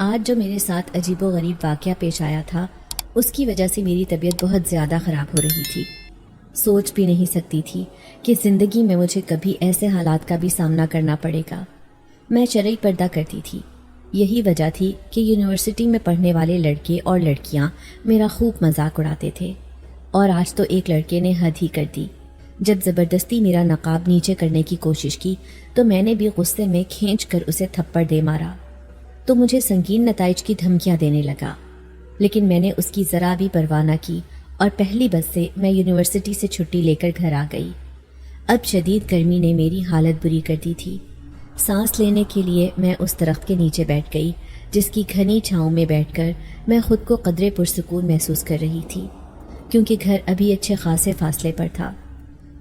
آج جو میرے ساتھ عجیب و غریب واقعہ پیش آیا تھا اس کی وجہ سے میری طبیعت بہت زیادہ خراب ہو رہی تھی۔ سوچ بھی نہیں سکتی تھی کہ زندگی میں مجھے کبھی ایسے حالات کا بھی سامنا کرنا پڑے گا۔ میں شرعی پردہ کرتی تھی، یہی وجہ تھی کہ یونیورسٹی میں پڑھنے والے لڑکے اور لڑکیاں میرا خوب مذاق اڑاتے تھے، اور آج تو ایک لڑکے نے حد ہی کر دی۔ جب زبردستی میرا نقاب نیچے کرنے کی کوشش کی تو میں نے بھی غصے میں کھینچ کر اسے تھپڑ دے مارا، تو مجھے سنگین نتائج کی دھمکیاں دینے لگا، لیکن میں نے اس کی ذرا بھی پرواہ نہ کی اور پہلی بس سے میں یونیورسٹی سے چھٹی لے کر گھر آ گئی۔ اب شدید گرمی نے میری حالت بری کر دی تھی۔ سانس لینے کے لیے میں اس درخت کے نیچے بیٹھ گئی جس کی گھنی چھاؤں میں بیٹھ کر میں خود کو قدرے پرسکون محسوس کر رہی تھی، کیونکہ گھر ابھی اچھے خاصے فاصلے پر تھا۔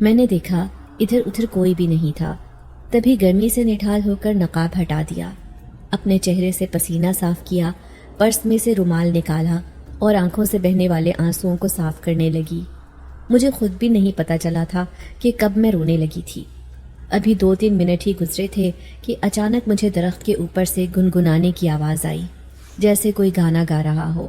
میں نے دیکھا ادھر ادھر کوئی بھی نہیں تھا، تبھی گرمی سے نڈھال ہو کر نقاب ہٹا دیا، اپنے چہرے سے پسینہ صاف کیا، پرس میں سے رومال نکالا اور آنکھوں سے بہنے والے آنسوؤں کو صاف کرنے لگی۔ مجھے خود بھی نہیں پتہ چلا تھا کہ کب میں رونے لگی تھی۔ ابھی 2-3 منٹ ہی گزرے تھے کہ اچانک مجھے درخت کے اوپر سے گنگنانے کی آواز آئی، جیسے کوئی گانا گا رہا ہو۔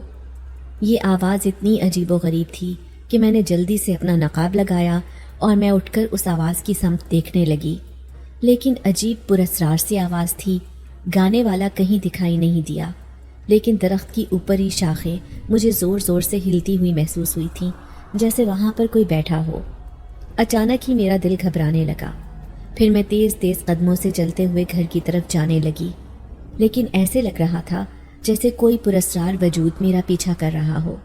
یہ آواز اتنی عجیب و غریب تھی کہ میں نے جلدی سے اپنا نقاب لگایا اور میں اٹھ کر اس آواز کی سمت دیکھنے لگی، لیکن عجیب پراسرار سی آواز تھی۔ گانے والا کہیں دکھائی نہیں دیا، لیکن درخت کی اوپری شاخیں مجھے زور زور سے ہلتی ہوئی محسوس ہوئی تھیں، جیسے وہاں پر کوئی بیٹھا ہو۔ اچانک ہی میرا دل گھبرانے لگا، پھر میں تیز تیز قدموں سے چلتے ہوئے گھر کی طرف جانے لگی، لیکن ایسے لگ رہا تھا جیسے کوئی پراسرار وجود میرا پیچھا کر رہا ہو۔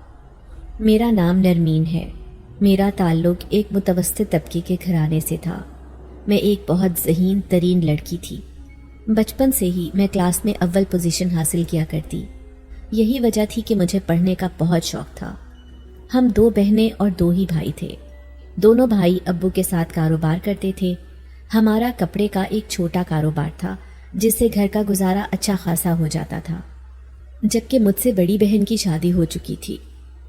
میرا نام نرمین ہے، میرا تعلق ایک متوسط طبقے کے گھرانے سے تھا۔ میں ایک بہت ذہین ترین لڑکی تھی، بچپن سے ہی میں کلاس میں اول پوزیشن حاصل کیا کرتی، یہی وجہ تھی کہ مجھے پڑھنے کا بہت شوق تھا۔ ہم 2 بہنیں اور 2 ہی بھائی تھے، دونوں بھائی ابو کے ساتھ کاروبار کرتے تھے۔ ہمارا کپڑے کا ایک چھوٹا کاروبار تھا جس سے گھر کا گزارا اچھا خاصا ہو جاتا تھا، جبکہ مجھ سے بڑی بہن کی شادی ہو چکی تھی۔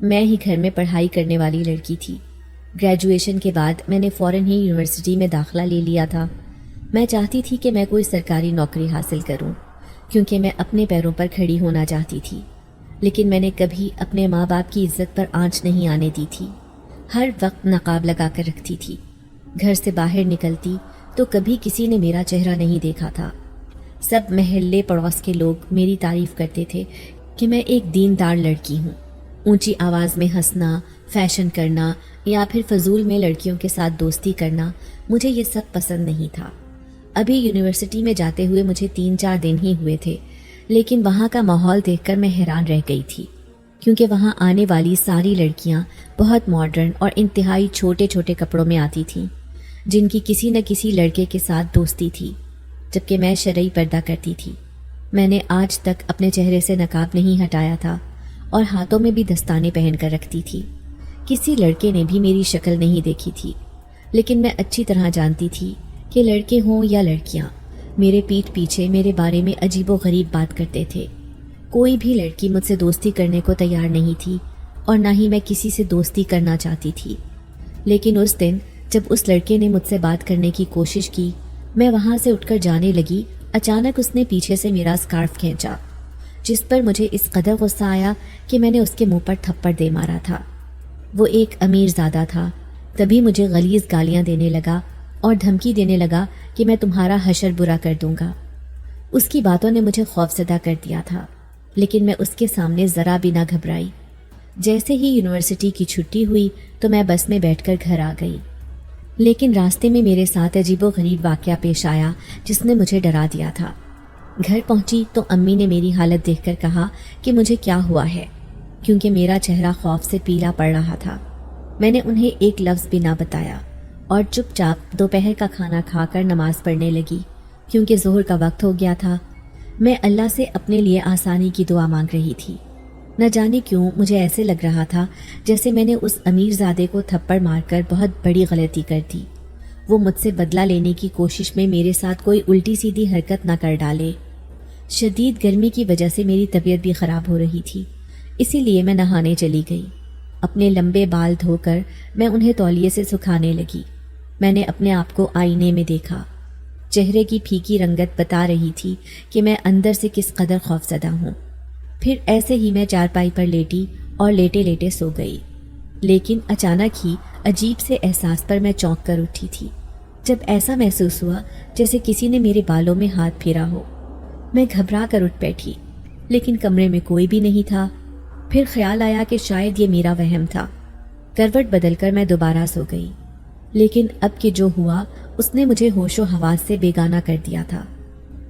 میں ہی گھر میں پڑھائی کرنے والی لڑکی تھی۔ گریجویشن کے بعد میں نے فوراً ہی یونیورسٹی میں داخلہ لے لیا تھا۔ میں چاہتی تھی کہ میں کوئی سرکاری نوکری حاصل کروں، کیونکہ میں اپنے پیروں پر کھڑی ہونا چاہتی تھی، لیکن میں نے کبھی اپنے ماں باپ کی عزت پر آنچ نہیں آنے دی تھی۔ ہر وقت نقاب لگا کر رکھتی تھی، گھر سے باہر نکلتی تو کبھی کسی نے میرا چہرہ نہیں دیکھا تھا۔ سب محلے پڑوس کے لوگ میری تعریف کرتے تھے کہ میں ایک دیندار لڑکی ہوں۔ اونچی آواز میں ہنسنا، فیشن کرنا یا پھر فضول میں لڑکیوں کے ساتھ دوستی کرنا، مجھے یہ سب پسند نہیں تھا۔ ابھی یونیورسٹی میں جاتے ہوئے مجھے 3-4 دن ہی ہوئے تھے، لیکن وہاں کا ماحول دیکھ کر میں حیران رہ گئی تھی، کیونکہ وہاں آنے والی ساری لڑکیاں بہت ماڈرن اور انتہائی چھوٹے چھوٹے کپڑوں میں آتی تھیں، جن کی کسی نہ کسی لڑکے کے ساتھ دوستی تھی، جبکہ میں شرعی پردہ کرتی تھی۔ میں نے آج تک اپنے چہرے سے نقاب نہیں ہٹایا تھا اور ہاتھوں میں بھی دستانے پہن کر رکھتی تھی۔ کسی لڑکے نے بھی میری شکل نہیں دیکھی تھی، لیکن میں اچھی طرح جانتی تھی کہ لڑکے ہوں یا لڑکیاں میرے پیٹھ پیچھے میرے بارے میں عجیب و غریب بات کرتے تھے۔ کوئی بھی لڑکی مجھ سے دوستی کرنے کو تیار نہیں تھی اور نہ ہی میں کسی سے دوستی کرنا چاہتی تھی۔ لیکن اس دن جب اس لڑکے نے مجھ سے بات کرنے کی کوشش کی، میں وہاں سے اٹھ کر جانے لگی، اچانک اس نے پیچھے سے میرا اسکارف کھینچا، جس پر مجھے اس قدر غصہ آیا کہ میں نے اس کے منہ پر تھپڑ دے مارا تھا۔ وہ ایک امیر زادہ تھا، تبھی مجھے غلیظ گالیاں دینے لگا اور دھمکی دینے لگا کہ میں تمہارا حشر برا کر دوں گا۔ اس کی باتوں نے مجھے خوفزدہ کر دیا تھا، لیکن میں اس کے سامنے ذرا بھی نہ گھبرائی۔ جیسے ہی یونیورسٹی کی چھٹی ہوئی تو میں بس میں بیٹھ کر گھر آ گئی، لیکن راستے میں میرے ساتھ عجیب و غریب واقعہ پیش آیا جس نے مجھے ڈرا دیا تھا۔ گھر پہنچی تو امی نے میری حالت دیکھ کر کہا کہ مجھے کیا ہوا ہے، کیونکہ میرا چہرہ خوف سے پیلا پڑ رہا تھا۔ میں نے انہیں ایک لفظ بھی نہ بتایا اور چپ چاپ دوپہر کا کھانا کھا کر نماز پڑھنے لگی، کیونکہ ظہر کا وقت ہو گیا تھا۔ میں اللہ سے اپنے لیے آسانی کی دعا مانگ رہی تھی۔ نہ جانے کیوں مجھے ایسے لگ رہا تھا جیسے میں نے اس امیر زادے کو تھپڑ مار کر بہت بڑی غلطی کر دی، وہ مجھ سے بدلہ لینے کی کوشش میں میرے ساتھ کوئی الٹی سیدھی حرکت نہ کر ڈالے۔ شدید گرمی کی وجہ سے میری طبیعت بھی خراب ہو رہی تھی، اسی لیے میں نہانے چلی گئی۔ اپنے لمبے بال دھو کر میں انہیں تولیے سے سکھانے لگی۔ میں نے اپنے آپ کو آئینے میں دیکھا، چہرے کی پھیکی رنگت بتا رہی تھی کہ میں اندر سے کس قدر خوفزدہ ہوں۔ پھر ایسے ہی میں چارپائی پر لیٹی اور لیٹے لیٹے سو گئی، لیکن اچانک ہی عجیب سے احساس پر میں چونک کر اٹھی تھی، جب ایسا محسوس ہوا جیسے کسی نے میرے بالوں میں ہاتھ پھیرا ہو۔ میں گھبرا کر اٹھ بیٹھی، لیکن کمرے میں کوئی بھی نہیں تھا۔ پھر خیال آیا کہ شاید یہ میرا وہم تھا۔ کروٹ بدل کر میں دوبارہ سو گئی، لیکن اب کہ جو ہوا اس نے مجھے ہوش و حواس سے بیگانہ کر دیا تھا۔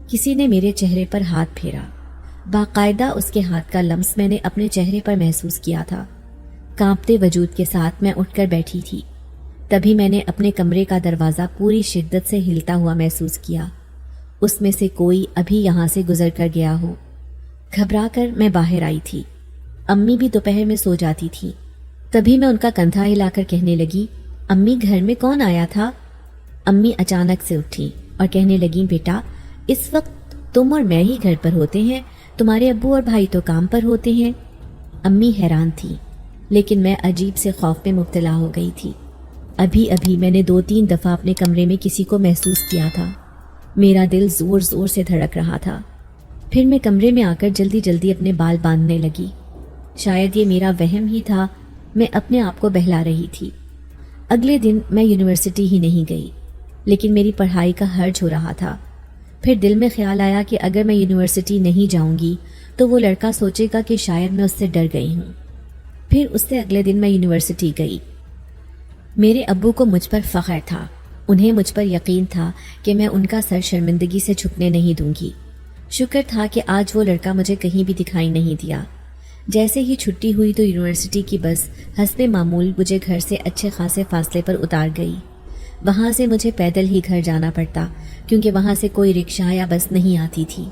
کسی نے میرے چہرے پر ہاتھ پھیرا، باقاعدہ اس کے ہاتھ کا لمس میں نے اپنے چہرے پر محسوس کیا تھا۔ کانپتے وجود کے ساتھ میں اٹھ کر بیٹھی تھی، تبھی میں نے اپنے کمرے کا دروازہ پوری شدت سے ہلتا ہوا محسوس کیا، اس میں سے کوئی ابھی یہاں سے گزر کر گیا ہو۔ گھبرا کر میں باہر آئی تھی۔ امی بھی دوپہر میں سو جاتی تھی۔ تبھی میں ان کا کندھا ہلا کر کہنے لگی، امی گھر میں کون آیا تھا؟ امی اچانک سے اٹھی اور کہنے لگیں، بیٹا اس وقت تم اور میں ہی گھر پر ہوتے ہیں، تمہارے ابو اور بھائی تو کام پر ہوتے ہیں۔ امی حیران تھی، لیکن میں عجیب سے خوف میں مبتلا ہو گئی تھی۔ ابھی میں نے 2-3 دفعہ اپنے کمرے میں کسی کو محسوس کیا تھا۔ میرا دل زور زور سے دھڑک رہا تھا۔ پھر میں کمرے میں آ کر جلدی جلدی اپنے بال باندھنے لگی۔ شاید یہ میرا وہم ہی تھا، میں اپنے آپ کو بہلا رہی تھی۔ اگلے دن میں یونیورسٹی ہی نہیں گئی، لیکن میری پڑھائی کا حرج ہو رہا تھا۔ پھر دل میں خیال آیا کہ اگر میں یونیورسٹی نہیں جاؤں گی تو وہ لڑکا سوچے گا کہ شاید میں اس سے ڈر گئی ہوں۔ پھر اس سے اگلے دن میں یونیورسٹی گئی۔ میرے ابو کو مجھ پر فخر تھا، انہیں مجھ پر یقین تھا کہ میں ان کا سر شرمندگی سے جھکنے نہیں دوں گی۔ شکر تھا کہ آج وہ لڑکا مجھے کہیں بھی دکھائی نہیں دیا۔ جیسے ہی چھٹی ہوئی تو یونیورسٹی کی بس حسب معمول مجھے گھر سے اچھے خاصے فاصلے پر اتار گئی۔ وہاں سے مجھے پیدل ہی گھر جانا پڑتا، کیونکہ وہاں سے کوئی رکشہ یا بس نہیں آتی تھی۔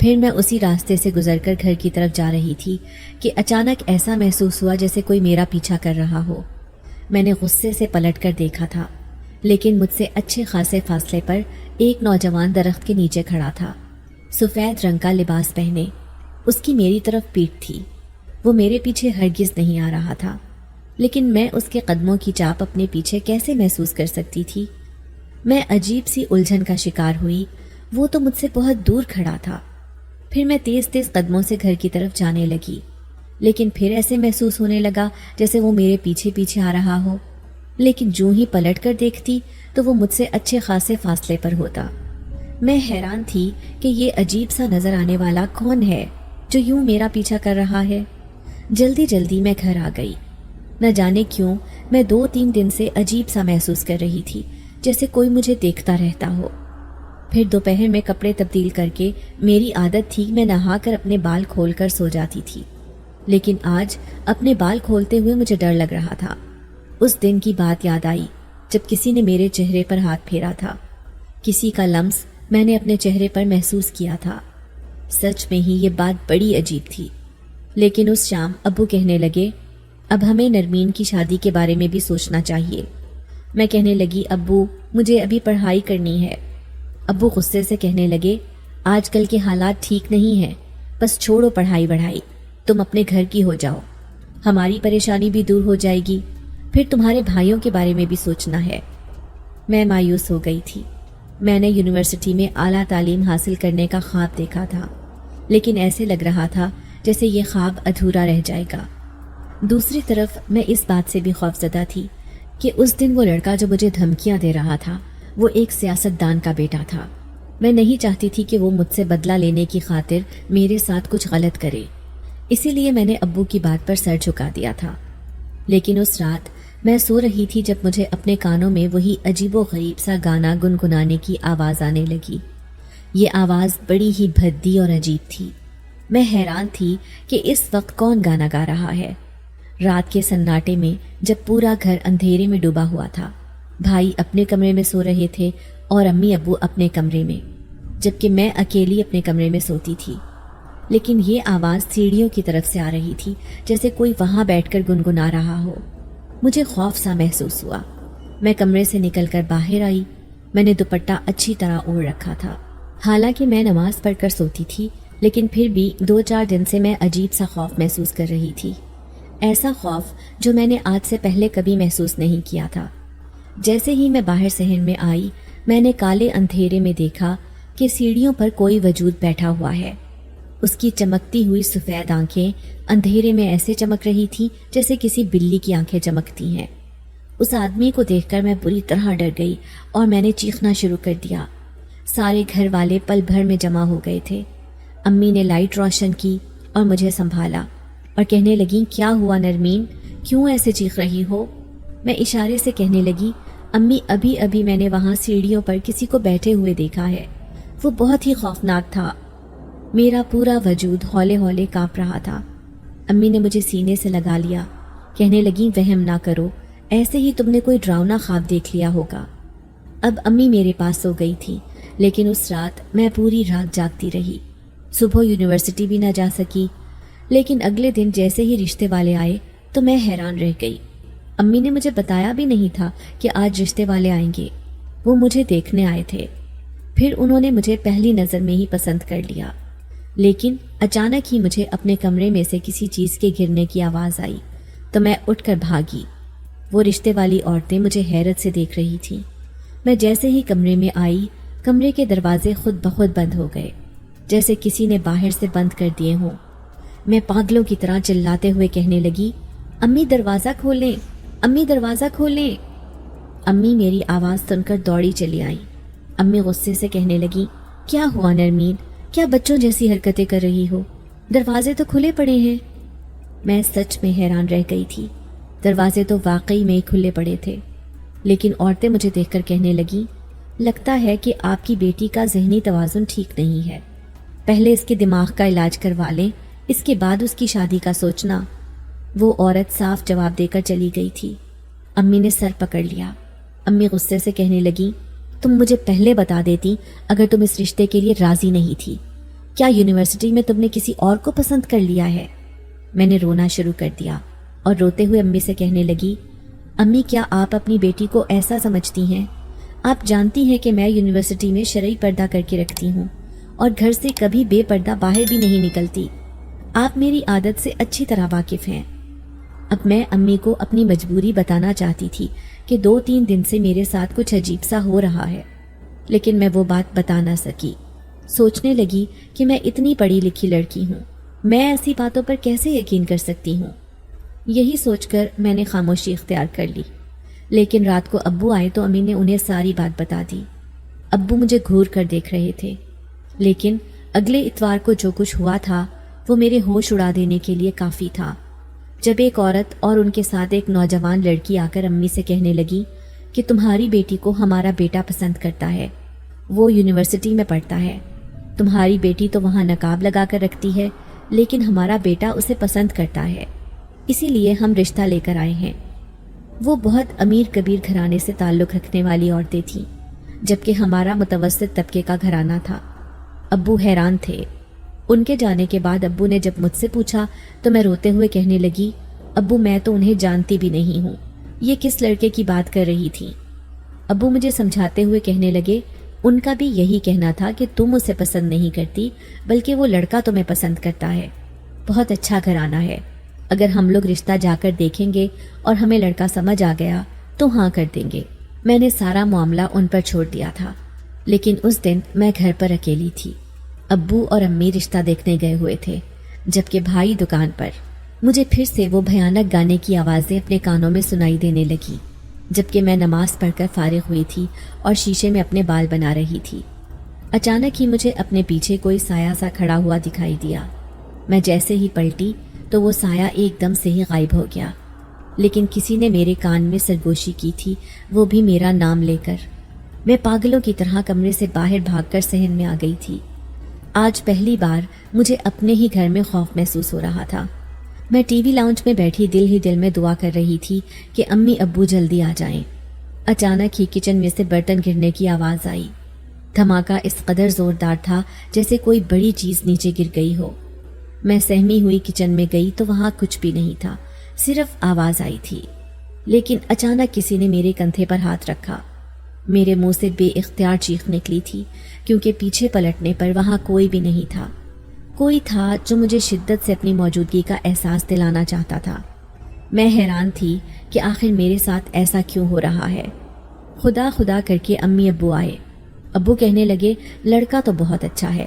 پھر میں اسی راستے سے گزر کر گھر کی طرف جا رہی تھی کہ اچانک ایسا محسوس ہوا جیسے کوئی میرا پیچھا کر رہا ہو۔ میں نے غصے سے پلٹ کر دیکھا تھا، لیکن مجھ سے اچھے خاصے فاصلے پر ایک نوجوان درخت کے نیچے کھڑا تھا، سفید رنگ کا لباس پہنے۔ اس کی میری طرف پیٹھ تھی۔ وہ میرے پیچھے ہرگز نہیں آ رہا تھا، لیکن میں اس کے قدموں کی چاپ اپنے پیچھے کیسے محسوس کر سکتی تھی؟ میں عجیب سی الجھن کا شکار ہوئی۔ وہ تو مجھ سے بہت دور کھڑا تھا۔ پھر میں تیز تیز قدموں سے گھر کی طرف جانے لگی، لیکن پھر ایسے محسوس ہونے لگا جیسے وہ میرے پیچھے پیچھے آ رہا ہو، لیکن جوں ہی پلٹ کر دیکھتی تو وہ مجھ سے اچھے خاصے فاصلے پر ہوتا۔ میں حیران تھی کہ یہ عجیب سا نظر آنے والا کون ہے جو یوں میرا پیچھا کر رہا ہے۔ جلدی جلدی میں گھر آ گئی۔ نہ جانے کیوں میں 2-3 دن سے عجیب سا محسوس کر رہی تھی، جیسے کوئی مجھے دیکھتا رہتا ہو۔ پھر دوپہر میں کپڑے تبدیل کر کے میری عادت تھی میں نہا کر اپنے بال کھول کر سو جاتی تھی، لیکن آج اپنے بال کھولتے ہوئے مجھے ڈر لگ رہا تھا۔ اس دن کی بات یاد آئی جب کسی نے میرے چہرے پر ہاتھ پھیرا تھا۔ کسی کا لمس میں نے اپنے چہرے پر محسوس کیا تھا۔ سچ میں ہی یہ بات بڑی عجیب تھی۔ لیکن اس شام ابو کہنے لگے، اب ہمیں نرمین کی شادی کے بارے میں بھی سوچنا چاہیے۔ میں کہنے لگی، ابو مجھے ابھی پڑھائی کرنی ہے۔ ابو غصے سے کہنے لگے، آج کل کے حالات ٹھیک نہیں ہیں، بس چھوڑو پڑھائی بڑھائی، تم اپنے گھر کی ہو جاؤ، ہماری پریشانی بھی دور ہو جائے گی، پھر تمہارے بھائیوں کے بارے میں بھی سوچنا ہے۔ میں مایوس ہو گئی تھی۔ میں نے یونیورسٹی میں اعلیٰ تعلیم حاصل کرنے کا خواب دیکھا تھا، لیکن ایسے لگ رہا تھا جیسے یہ خواب ادھورا رہ جائے گا۔ دوسری طرف میں اس بات سے بھی خوفزدہ تھی کہ اس دن وہ لڑکا جو مجھے دھمکیاں دے رہا تھا وہ ایک سیاستدان کا بیٹا تھا۔ میں نہیں چاہتی تھی کہ وہ مجھ سے بدلہ لینے کی خاطر میرے ساتھ کچھ غلط کرے، اسی لیے میں نے ابو کی بات پر سر جھکا دیا تھا۔ لیکن اس رات میں سو رہی تھی جب مجھے اپنے کانوں میں وہی عجیب و غریب سا گانا گنگنانے کی آواز آنے لگی۔ یہ آواز بڑی ہی بھدی اور عجیب تھی۔ میں حیران تھی کہ اس وقت کون گانا گا رہا ہے۔ رات کے سناٹے میں جب پورا گھر اندھیرے میں ڈوبا ہوا تھا، بھائی اپنے کمرے میں سو رہے تھے اور امی ابو اپنے کمرے میں، جبکہ میں اکیلی اپنے کمرے میں سوتی تھی۔ لیکن یہ آواز سیڑھیوں کی طرف سے آ رہی تھی، جیسے کوئی وہاں بیٹھ کر گنگنا رہا ہو۔ مجھے خوف سا محسوس ہوا۔ میں کمرے سے نکل کر باہر آئی۔ میں نے دوپٹہ اچھی طرح اوڑھ رکھا تھا۔ حالانکہ میں نماز پڑھ کر سوتی تھی، لیکن پھر بھی 2-4 دن سے میں عجیب سا خوف محسوس کر رہی تھی، ایسا خوف جو میں نے آج سے پہلے کبھی محسوس نہیں کیا تھا۔ جیسے ہی میں باہر صحن میں آئی، میں نے کالے اندھیرے میں دیکھا کہ سیڑھیوں پر کوئی وجود بیٹھا ہوا ہے۔ اس کی چمکتی ہوئی سفید آنکھیں اندھیرے میں ایسے چمک رہی تھیں جیسے کسی بلی کی آنکھیں چمکتی ہیں۔ اس آدمی کو دیکھ کر میں بری طرح ڈر گئی اور میں نے چیخنا شروع کر دیا۔ سارے گھر والے پل بھر میں جمع ہو گئے تھے۔ امی نے لائٹ روشن کی اور مجھے سنبھالا اور کہنے لگیں، کیا ہوا نرمین، کیوں ایسے چیخ رہی ہو؟ میں اشارے سے کہنے لگی، امی ابھی ابھی میں نے وہاں سیڑھیوں پر کسی کو بیٹھے ہوئے دیکھا ہے، وہ بہت ہی خوفناک تھا۔ میرا پورا وجود ہولے ہولے کانپ رہا تھا۔ امی نے مجھے سینے سے لگا لیا، کہنے لگیں، وہم نہ کرو، ایسے ہی تم نے کوئی ڈراؤنا خواب دیکھ لیا ہوگا۔ اب امی میرے پاس سو گئی تھی، لیکن اس رات میں پوری رات جاگتی رہی۔ صبح یونیورسٹی بھی نہ جا سکی، لیکن اگلے دن جیسے ہی رشتے والے آئے تو میں حیران رہ گئی۔ امی نے مجھے بتایا بھی نہیں تھا کہ آج رشتے والے آئیں گے، وہ مجھے دیکھنے آئے تھے۔ پھر انہوں نے مجھے پہلی نظر میں ہی پسند کر لیا، لیکن اچانک ہی مجھے اپنے کمرے میں سے کسی چیز کے گرنے کی آواز آئی تو میں اٹھ کر بھاگی۔ وہ رشتے والی عورتیں مجھے حیرت سے دیکھ رہی تھیں۔ میں جیسے ہی کمرے میں آئی، کمرے کے دروازے خود بخود بند ہو گئے، جیسے کسی نے باہر سے بند کر دیے ہوں۔ میں پاگلوں کی طرح چلاتے ہوئے کہنے لگی، امی دروازہ کھولیں، امی دروازہ کھولیں۔ امی میری آواز سن کر دوڑی چلی آئی۔ امی غصے سے کہنے لگی، کیا ہوا نرمین، کیا بچوں جیسی حرکتیں کر رہی ہو؟ دروازے تو کھلے پڑے ہیں۔ میں سچ میں حیران رہ گئی تھی۔ دروازے تو واقعی میں ہی کھلے پڑے تھے، لیکن عورتیں مجھے دیکھ کر کہنے لگیں، لگتا ہے کہ آپ کی بیٹی کا ذہنی توازن ٹھیک نہیں ہے، پہلے اس کے دماغ کا علاج کروا لیں، اس کے بعد اس کی شادی کا سوچنا۔ وہ عورت صاف جواب دے کر چلی گئی تھی۔ امی نے سر پکڑ لیا۔ امی غصے سے کہنے لگیں، تم مجھے پہلے بتا دیتی اگر تم اس رشتے کے لیے راضی نہیں تھی۔ کیا یونیورسٹی میں تم نے کسی اور کو پسند کر لیا ہے؟ میں نے رونا شروع کر دیا اور روتے ہوئے امی سے کہنے لگی، امی کیا آپ اپنی بیٹی کو ایسا سمجھتی ہیں؟ آپ جانتی ہیں کہ میں یونیورسٹی میں شرعی پردہ کر کے رکھتی ہوں اور گھر سے کبھی بے پردہ باہر بھی نہیں نکلتی۔ آپ میری عادت سے اچھی طرح واقف ہیں۔ اب میں امی کو اپنی مجبوری بتانا چاہتی تھی کہ 2-3 دن سے میرے ساتھ کچھ عجیب سا ہو رہا ہے، لیکن میں وہ بات بتا نہ سکی۔ سوچنے لگی کہ میں اتنی پڑھی لکھی لڑکی ہوں، میں ایسی باتوں پر کیسے یقین کر سکتی ہوں؟ یہی سوچ کر میں نے خاموشی اختیار کر لی۔ لیکن رات کو ابو آئے تو امی نے انہیں ساری بات بتا دی۔ ابو مجھے گھور کر دیکھ رہے تھے، لیکن اگلے اتوار کو جو کچھ ہوا تھا وہ میرے ہوش اڑا دینے کے لیے کافی تھا۔ جب ایک عورت اور ان کے ساتھ ایک نوجوان لڑکی آ کر امی سے کہنے لگی کہ تمہاری بیٹی کو ہمارا بیٹا پسند کرتا ہے، وہ یونیورسٹی میں پڑھتا ہے، تمہاری بیٹی تو وہاں نقاب لگا کر رکھتی ہے، لیکن ہمارا بیٹا اسے پسند کرتا ہے، اسی لیے ہم رشتہ لے کر آئے ہیں۔ وہ بہت امیر کبیر گھرانے سے تعلق رکھنے والی عورتیں تھیں، جبکہ ہمارا متوسط طبقے کا گھرانہ تھا۔ ابو حیران تھے۔ ان کے جانے کے بعد ابو نے جب مجھ سے پوچھا تو میں روتے ہوئے کہنے لگی، ابو میں تو انہیں جانتی بھی نہیں ہوں، یہ کس لڑکے کی بات کر رہی تھی؟ ابو مجھے سمجھاتے ہوئے کہنے لگے، ان کا بھی یہی کہنا تھا کہ تم اسے پسند نہیں کرتی بلکہ وہ لڑکا تمہیں پسند کرتا ہے۔ بہت اچھا گھرانہ ہے، اگر ہم لوگ رشتہ جا کر دیکھیں گے اور ہمیں لڑکا سمجھ آ گیا تو ہاں کر دیں گے۔ میں نے سارا معاملہ ان پر چھوڑ دیا تھا، لیکن اس دن میں گھر پر اکیلی تھی۔ ابو اور امی رشتہ دیکھنے گئے ہوئے تھے، جبکہ بھائی دکان پر۔ مجھے پھر سے وہ بھیانک گانے کی آوازیں اپنے کانوں میں سنائی دینے لگی، جبکہ میں نماز پڑھ کر فارغ ہوئی تھی اور شیشے میں اپنے بال بنا رہی تھی۔ اچانک ہی مجھے اپنے پیچھے کوئی سایہ سا کھڑا ہوا دکھائی دیا۔ میں جیسے ہی پلٹی تو وہ سایہ ایک دم سے ہی غائب ہو گیا، لیکن کسی نے میرے کان میں سرگوشی کی تھی، وہ بھی میرا نام لے کر۔ میں پاگلوں کی طرح کمرے سے باہر بھاگ کر صحن میں آ گئی تھی۔ آج پہلی بار مجھے اپنے ہی گھر میں خوف محسوس ہو رہا تھا۔ میں ٹی وی لاؤنج میں بیٹھی دل ہی دل میں دعا کر رہی تھی کہ امی ابو جلدی آ جائیں۔ اچانک ہی کچن میں سے برتن گرنے کی آواز آئی۔ دھماکہ اس قدر زوردار تھا جیسے کوئی بڑی چیز نیچے گر گئی ہو۔ میں سہمی ہوئی کچن میں گئی تو وہاں کچھ بھی نہیں تھا، صرف آواز آئی تھی۔ لیکن اچانک کسی نے میرے کندھے پر ہاتھ رکھا۔ میرے منہ سے بے اختیار چیخ نکلی تھی، کیونکہ پیچھے پلٹنے پر وہاں کوئی بھی نہیں تھا۔ کوئی تھا جو مجھے شدت سے اپنی موجودگی کا احساس دلانا چاہتا تھا۔ میں حیران تھی کہ آخر میرے ساتھ ایسا کیوں ہو رہا ہے۔ خدا خدا کر کے امی ابو آئے۔ ابو کہنے لگے، لڑکا تو بہت اچھا ہے،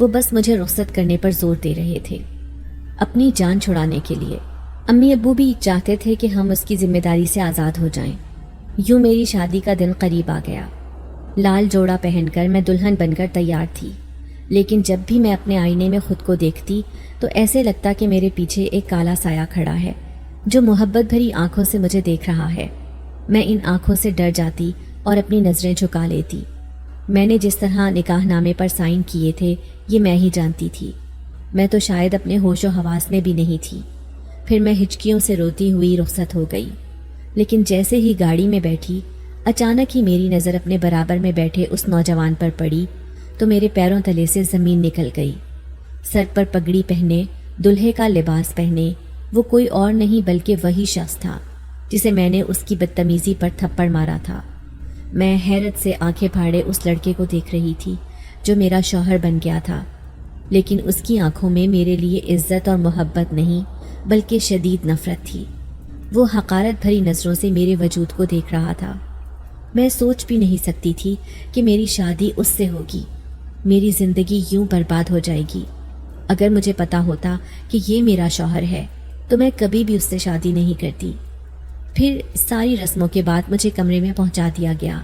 وہ بس مجھے رخصت کرنے پر زور دے رہے تھے، اپنی جان چھڑانے کے لیے۔ امی ابو بھی چاہتے تھے کہ ہم اس کی ذمہ داری سے آزاد ہو جائیں۔ یوں میری شادی کا دن قریب آ گیا۔ لال جوڑا پہن کر میں دلہن بن کر تیار تھی، لیکن جب بھی میں اپنے آئینے میں خود کو دیکھتی تو ایسے لگتا کہ میرے پیچھے ایک کالا سایہ کھڑا ہے جو محبت بھری آنکھوں سے مجھے دیکھ رہا ہے۔ میں ان آنکھوں سے ڈر جاتی اور اپنی نظریں جھکا لیتی۔ میں نے جس طرح نکاح نامے پر سائن کیے تھے یہ میں ہی جانتی تھی۔ میں تو شاید اپنے ہوش و حواس میں بھی نہیں تھی۔ پھر میں ہچکیوں سے روتی ہوئی رخصت ہو گئی، لیکن جیسے ہی گاڑی میں بیٹھی اچانک ہی میری نظر اپنے برابر میں بیٹھے اس نوجوان پر پڑی تو میرے پیروں تلے سے زمین نکل گئی۔ سر پر پگڑی پہنے، دلہے کا لباس پہنے، وہ کوئی اور نہیں بلکہ وہی شخص تھا جسے میں نے اس کی بدتمیزی پر تھپڑ مارا تھا۔ میں حیرت سے آنکھیں پھاڑے اس لڑکے کو دیکھ رہی تھی جو میرا شوہر بن گیا تھا، لیکن اس کی آنکھوں میں میرے لیے عزت اور محبت نہیں بلکہ شدید نفرت تھی۔ وہ حقارت بھری نظروں سے میرے وجود کو دیکھ رہا تھا۔ میں سوچ بھی نہیں سکتی تھی کہ میری شادی اس سے ہوگی، میری زندگی یوں برباد ہو جائے گی۔ اگر مجھے پتا ہوتا کہ یہ میرا شوہر ہے تو میں کبھی بھی اس سے شادی نہیں کرتی۔ پھر ساری رسموں کے بعد مجھے کمرے میں پہنچا دیا گیا۔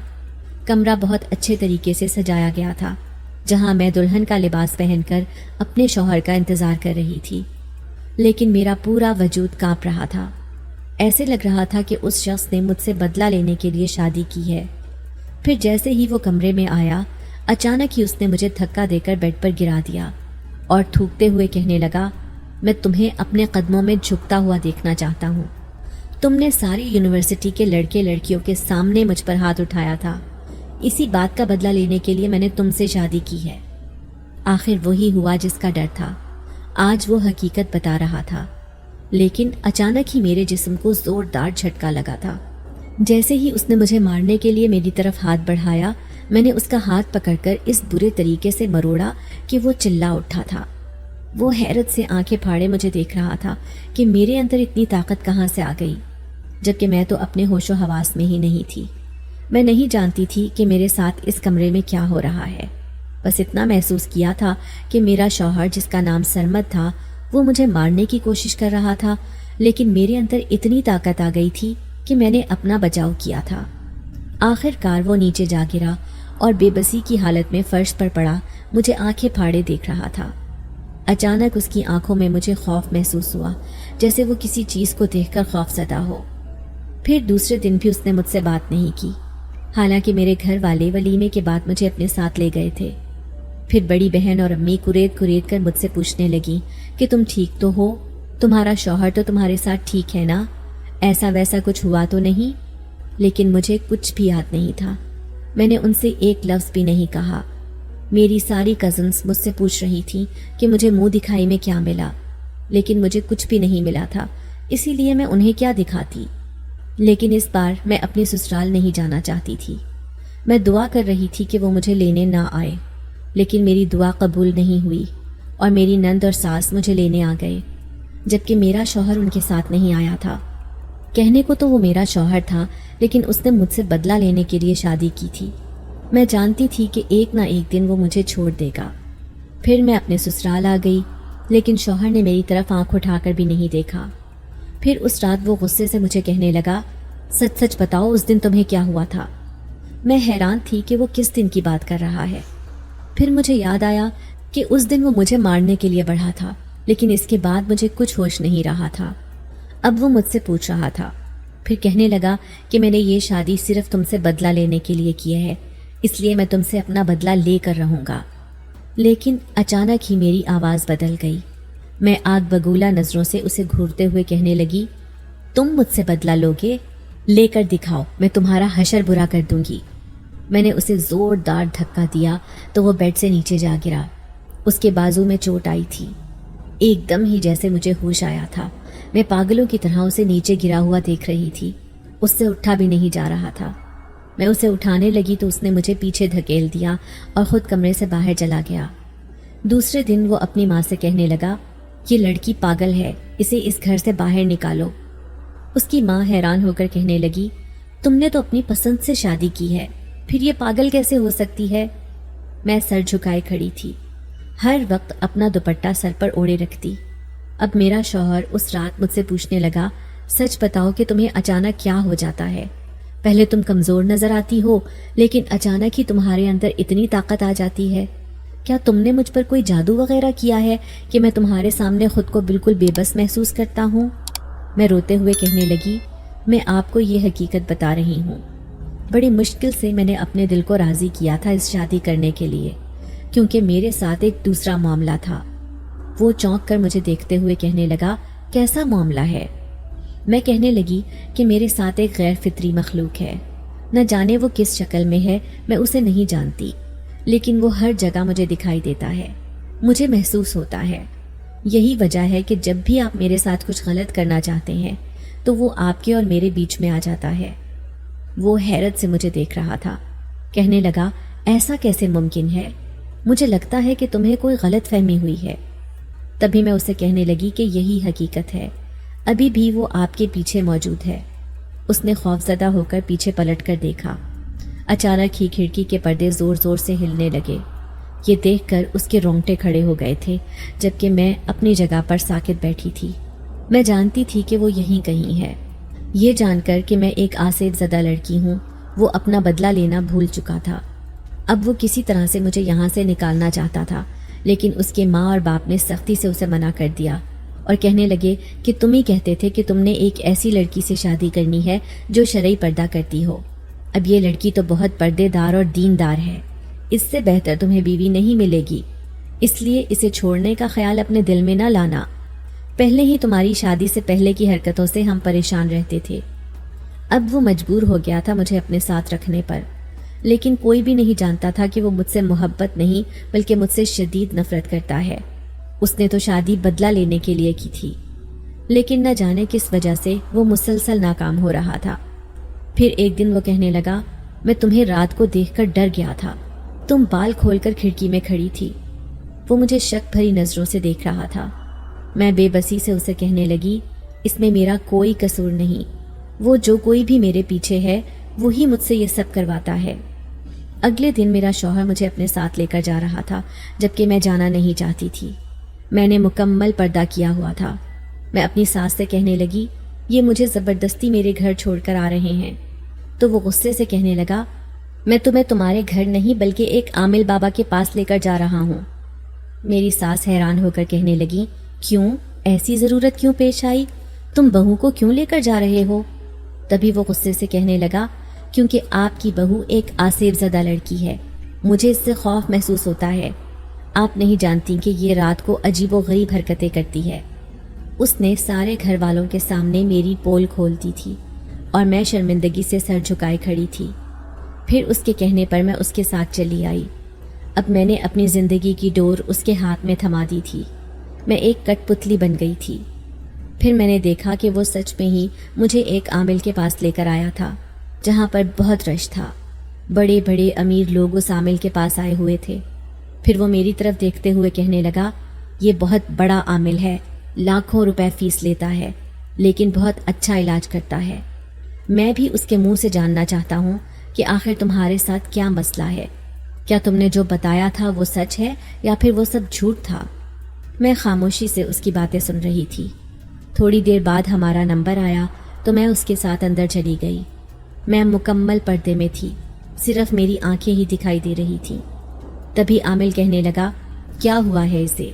کمرہ بہت اچھے طریقے سے سجایا گیا تھا، جہاں میں دلہن کا لباس پہن کر اپنے شوہر کا انتظار کر رہی تھی، لیکن میرا پورا وجود کانپ رہا تھا۔ ایسے لگ رہا تھا کہ اس شخص نے مجھ سے بدلہ لینے کے لیے شادی کی ہے۔ پھر جیسے ہی وہ کمرے میں آیا اچانک ہی اس نے مجھے دھکا دے کر بیڈ پر گرا دیا اور تھوکتے ہوئے کہنے لگا، میں تمہیں اپنے قدموں میں جھکتا ہوا دیکھنا چاہتا ہوں۔ تم نے ساری یونیورسٹی کے لڑکے لڑکیوں کے سامنے مجھ پر ہاتھ اٹھایا تھا، اسی بات کا بدلہ لینے کے لیے میں نے تم سے شادی کی ہے۔ آخر وہی ہوا جس کا ڈر تھا۔ آج وہ حقیقت بتا رہا تھا، لیکن اچانک ہی میرے جسم کو زوردار جھٹکا لگا تھا۔ جیسے ہی اس نے مجھے مارنے کے لیے میری طرف ہاتھ بڑھایا، میں نے اس کا ہاتھ پکڑ کر اس برے طریقے سے مروڑا کہ وہ چلا اٹھا تھا۔ وہ حیرت سے آنکھیں پھاڑے مجھے دیکھ رہا تھا کہ میرے اندر اتنی طاقت کہاں سے آ گئی، جبکہ میں تو اپنے ہوش و حواس میں ہی نہیں تھی۔ میں نہیں جانتی تھی کہ میرے ساتھ اس کمرے میں کیا ہو رہا ہے، بس اتنا محسوس کیا تھا کہ میرا شوہر جس کا نام سرمد تھا وہ مجھے مارنے کی کوشش کر رہا تھا، لیکن میرے اندر اتنی طاقت آ گئی تھی کہ میں نے اپنا بچاؤ کیا تھا۔ آخر کار وہ نیچے جا گرا اور بے بسی کی حالت میں فرش پر پڑا مجھے آنکھیں پھاڑے دیکھ رہا تھا۔ اچانک اس کی آنکھوں میں مجھے خوف محسوس ہوا، جیسے وہ کسی چیز کو دیکھ کر خوف زدہ ہو۔ پھر دوسرے دن بھی اس نے مجھ سے بات نہیں کی، حالانکہ میرے گھر والے ولیمے کے بعد مجھے اپنے ساتھ لے گئے تھے۔ پھر بڑی بہن اور امی کریت کریت کر مجھ سے پوچھنے لگیں کہ تم ٹھیک تو ہو، تمہارا شوہر تو تمہارے ساتھ ٹھیک ہے نا، ایسا ویسا کچھ ہوا تو نہیں؟ لیکن مجھے کچھ بھی یاد نہیں تھا۔ میں نے ان سے ایک لفظ بھی نہیں کہا۔ میری ساری کزنز مجھ سے پوچھ رہی تھیں کہ مجھے منہ دکھائی میں کیا ملا، لیکن مجھے کچھ بھی نہیں ملا تھا، اسی لیے میں انہیں کیا دکھاتی۔ لیکن اس بار میں اپنے سسرال نہیں جانا چاہتی تھی۔ میں دعا کر رہی تھی کہ وہ مجھے لینے نہ آئے، لیکن میری دعا قبول نہیں ہوئی اور میری نند اور ساس مجھے لینے آ گئے، جبکہ میرا شوہر ان کے ساتھ نہیں آیا تھا۔ کہنے کو تو وہ میرا شوہر تھا، لیکن اس نے مجھ سے بدلہ لینے کے لیے شادی کی تھی۔ میں جانتی تھی کہ ایک نہ ایک دن وہ مجھے چھوڑ دے گا۔ پھر میں اپنے سسرال آ گئی، لیکن شوہر نے میری طرف آنکھ اٹھا کر بھی نہیں دیکھا۔ پھر اس رات وہ غصے سے مجھے کہنے لگا، سچ سچ بتاؤ اس دن تمہیں کیا ہوا تھا؟ میں حیران تھی کہ وہ کس دن کی بات کر رہا ہے۔ پھر مجھے یاد آیا کہ اس دن وہ مجھے مارنے کے لیے بڑھا تھا، لیکن اس کے بعد مجھے کچھ ہوش نہیں رہا تھا۔ اب وہ مجھ سے پوچھ رہا تھا۔ پھر کہنے لگا کہ میں نے یہ شادی صرف تم سے بدلہ لینے کے لیے کی ہے، اس لیے میں تم سے اپنا بدلہ لے کر رہوں گا۔ لیکن اچانک ہی میری آواز بدل گئی۔ میں آگ بگولا نظروں سے اسے گھورتے ہوئے کہنے لگی، تم مجھ سے بدلہ لوگے؟ لے کر دکھاؤ، میں تمہارا حشر برا کر دوں گی۔ میں نے اسے زوردار دھکا دیا تو وہ بیڈ سے نیچے جا گرا۔ اس کے بازو میں چوٹ آئی تھی۔ ایک دم ہی جیسے مجھے ہوش آیا تھا، میں پاگلوں کی طرح اسے نیچے گرا ہوا دیکھ رہی تھی۔ اس سے اٹھا بھی نہیں جا رہا تھا۔ میں اسے اٹھانے لگی تو اس نے مجھے پیچھے دھکیل دیا اور خود کمرے سے باہر چلا گیا۔ دوسرے دن وہ اپنی ماں سے کہنے لگا، یہ لڑکی پاگل ہے، اسے اس گھر سے باہر نکالو۔ اس کی ماں حیران ہو کر کہنے لگی، تم نے تو اپنی پسند سے شادی کی ہے، پھر یہ پاگل کیسے ہو سکتی ہے؟ میں سر جھکائے کھڑی تھی۔ ہر وقت اپنا دوپٹہ سر پر اوڑے رکھتی۔ اب میرا شوہر اس رات مجھ سے پوچھنے لگا، سچ بتاؤ کہ تمہیں اچانک کیا ہو جاتا ہے؟ پہلے تم کمزور نظر آتی ہو، لیکن اچانک ہی تمہارے اندر اتنی طاقت آ جاتی ہے۔ کیا تم نے مجھ پر کوئی جادو وغیرہ کیا ہے کہ میں تمہارے سامنے خود کو بالکل بے بس محسوس کرتا ہوں؟ میں روتے ہوئے کہنے لگی، میں آپ کو یہ حقیقت بتا رہی ہوں۔ بڑی مشکل سے میں نے اپنے دل کو راضی کیا تھا اس شادی کرنے کے لیے، کیونکہ میرے ساتھ ایک دوسرا معاملہ تھا۔ وہ چونک کر مجھے دیکھتے ہوئے کہنے لگا، کیسا معاملہ ہے؟ میں کہنے لگی کہ میرے ساتھ ایک غیر فطری مخلوق ہے، نہ جانے وہ کس شکل میں ہے، میں اسے نہیں جانتی، لیکن وہ ہر جگہ مجھے دکھائی دیتا ہے، مجھے محسوس ہوتا ہے۔ یہی وجہ ہے کہ جب بھی آپ میرے ساتھ کچھ غلط کرنا چاہتے ہیں تو وہ آپ کے اور میرے بیچ میں آ جاتا ہے۔ وہ حیرت سے مجھے دیکھ رہا تھا، کہنے لگا، ایسا کیسے ممکن ہے؟ مجھے لگتا ہے کہ تمہیں کوئی غلط فہمی ہوئی ہے۔ تبھی میں اسے کہنے لگی کہ یہی حقیقت ہے، ابھی بھی وہ آپ کے پیچھے موجود ہے۔ اس نے خوفزدہ ہو کر پیچھے پلٹ کر دیکھا۔ اچانک ہی کھڑکی کے پردے زور زور سے ہلنے لگے۔ یہ دیکھ کر اس کے رونگٹے کھڑے ہو گئے تھے، جبکہ میں اپنی جگہ پر ساکت بیٹھی تھی۔ میں جانتی تھی کہ وہ یہیں کہیں ہے۔ یہ جان کر کہ میں ایک آسیب زدہ لڑکی ہوں، وہ اپنا بدلہ لینا بھول چکا تھا۔ اب وہ کسی طرح سے مجھے یہاں سے نکالنا چاہتا تھا، لیکن اس کے ماں اور باپ نے سختی سے اسے منع کر دیا اور کہنے لگے کہ تم ہی کہتے تھے کہ تم نے ایک ایسی لڑکی سے شادی کرنی ہے جو شرعی پردہ کرتی ہو۔ اب یہ لڑکی تو بہت پردے دار اور دیندار ہے، اس سے بہتر تمہیں بیوی نہیں ملے گی، اس لیے اسے چھوڑنے کا خیال اپنے دل میں نہ لانا۔ پہلے ہی تمہاری شادی سے پہلے کی حرکتوں سے ہم پریشان رہتے تھے۔ اب وہ مجبور ہو گیا تھا مجھے اپنے ساتھ رکھنے پر، لیکن کوئی بھی نہیں جانتا تھا کہ وہ مجھ سے محبت نہیں بلکہ مجھ سے شدید نفرت کرتا ہے۔ اس نے تو شادی بدلہ لینے کے لیے کی تھی، لیکن نہ جانے کس وجہ سے وہ مسلسل ناکام ہو رہا تھا۔ پھر ایک دن وہ کہنے لگا، میں تمہیں رات کو دیکھ کر ڈر گیا تھا، تم بال کھول کر کھڑکی میں کھڑی تھی۔ وہ مجھے شک بھری نظروں سے دیکھ رہا تھا۔ میں بے بسی سے اسے کہنے لگی، اس میں میرا کوئی قصور نہیں، وہ جو کوئی بھی میرے پیچھے ہے وہی مجھ سے یہ سب کرواتا ہے۔ اگلے دن میرا شوہر مجھے اپنے ساتھ لے کر جا رہا تھا، جبکہ میں جانا نہیں چاہتی تھی۔ میں نے مکمل پردہ کیا ہوا تھا۔ میں اپنی ساس سے کہنے لگی، یہ مجھے زبردستی میرے گھر چھوڑ کر آ رہے ہیں۔ تو وہ غصے سے کہنے لگا، میں تمہیں تمہارے گھر نہیں بلکہ ایک عامل بابا کے پاس لے کر جا رہا ہوں۔ میری ساس حیران ہو کر کہنے لگی، کیوں؟ ایسی ضرورت کیوں پیش آئی؟ تم بہو کو کیوں لے کر جا رہے ہو؟ تبھی وہ غصے سے کہنے لگا، کیونکہ آپ کی بہو ایک آسیب زدہ لڑکی ہے، مجھے اس سے خوف محسوس ہوتا ہے۔ آپ نہیں جانتی کہ یہ رات کو عجیب و غریب حرکتیں کرتی ہے۔ اس نے سارے گھر والوں کے سامنے میری پول کھول دی تھی اور میں شرمندگی سے سر جھکائے کھڑی تھی۔ پھر اس کے کہنے پر میں اس کے ساتھ چلی آئی۔ اب میں نے اپنی زندگی کی ڈور اس کے ہاتھ میں تھما دی تھی۔ میں ایک کٹ پتلی بن گئی تھی۔ پھر میں نے دیکھا کہ وہ سچ میں ہی مجھے ایک عامل کے پاس لے کر آیا تھا، جہاں پر بہت رش تھا۔ بڑے بڑے امیر لوگ اس عامل کے پاس آئے ہوئے تھے۔ پھر وہ میری طرف دیکھتے ہوئے کہنے لگا، یہ بہت بڑا عامل ہے، لاکھوں روپے فیس لیتا ہے، لیکن بہت اچھا علاج کرتا ہے۔ میں بھی اس کے منہ سے جاننا چاہتا ہوں کہ آخر تمہارے ساتھ کیا مسئلہ ہے؟ کیا تم نے جو بتایا تھا وہ سچ ہے یا پھر وہ سب جھوٹ تھا؟ میں خاموشی سے اس کی باتیں سن رہی تھی۔ تھوڑی دیر بعد ہمارا نمبر آیا تو میں اس کے ساتھ اندر چلی گئی۔ میں مکمل پردے میں تھی، صرف میری آنکھیں ہی دکھائی دے رہی تھیں۔ تبھی عامل کہنے لگا، کیا ہوا ہے اسے؟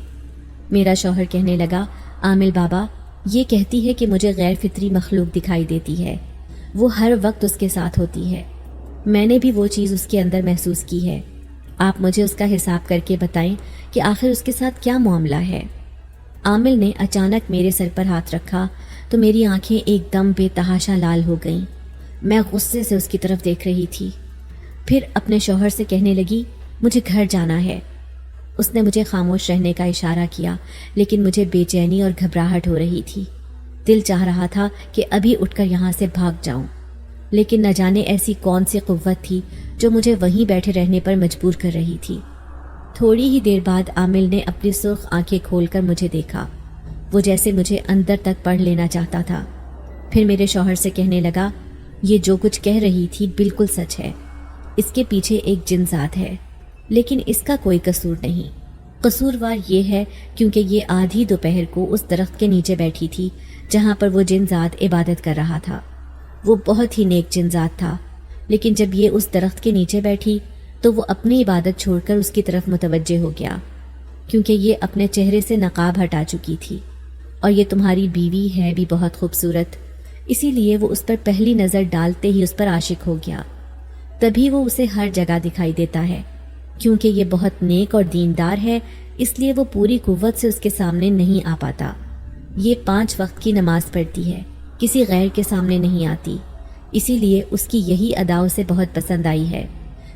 میرا شوہر کہنے لگا، عامل بابا یہ کہتی ہے کہ مجھے غیر فطری مخلوق دکھائی دیتی ہے، وہ ہر وقت اس کے ساتھ ہوتی ہے، میں نے بھی وہ چیز اس کے اندر محسوس کی ہے۔ آپ مجھے اس کا حساب کر کے بتائیں کہ آخر اس کے ساتھ کیا معاملہ ہے۔ عامل نے اچانک میرے سر پر ہاتھ رکھا تو میری آنکھیں ایک دم بے تحاشا لال ہو گئیں۔ میں غصے سے اس کی طرف دیکھ رہی تھی۔ پھر اپنے شوہر سے کہنے لگی، مجھے گھر جانا ہے۔ اس نے مجھے خاموش رہنے کا اشارہ کیا، لیکن مجھے بے چینی اور گھبراہٹ ہو رہی تھی۔ دل چاہ رہا تھا کہ ابھی اٹھ کر یہاں سے بھاگ جاؤں، لیکن نہ جانے ایسی کون سی قوت تھی جو مجھے وہیں بیٹھے رہنے پر مجبور کر رہی تھی۔ تھوڑی ہی دیر بعد عامل نے اپنی سرخ آنکھیں کھول کر مجھے دیکھا، وہ جیسے مجھے اندر تک پڑھ لینا چاہتا تھا۔ پھر میرے شوہر سے کہنے لگا، یہ جو کچھ کہہ رہی تھی بالکل سچ ہے، اس کے پیچھے ایک جن ذات ہے، لیکن اس کا کوئی قصور نہیں۔ قصوروار یہ ہے کیونکہ یہ آدھی دوپہر کو اس درخت کے نیچے بیٹھی تھی جہاں پر وہ جن ذات عبادت کر رہا تھا۔ وہ بہت ہی نیک جن ذات تھا، لیکن جب یہ اس درخت کے نیچے بیٹھی تو وہ اپنی عبادت چھوڑ کر اس کی طرف متوجہ ہو گیا، کیونکہ یہ اپنے چہرے سے نقاب ہٹا چکی تھی، اور یہ تمہاری بیوی ہے بھی بہت خوبصورت، اسی لیے وہ اس پر پہلی نظر ڈالتے ہی اس پر عاشق ہو گیا۔ تبھی وہ اسے ہر جگہ دکھائی دیتا ہے، کیونکہ یہ بہت نیک اور دیندار ہے، اس لیے وہ پوری قوت سے اس کے سامنے نہیں آ پاتا۔ یہ 5 وقت کی نماز پڑھتی ہے، کسی غیر کے سامنے نہیں آتی، اسی لیے اس کی یہی ادا اسے بہت پسند آئی ہے،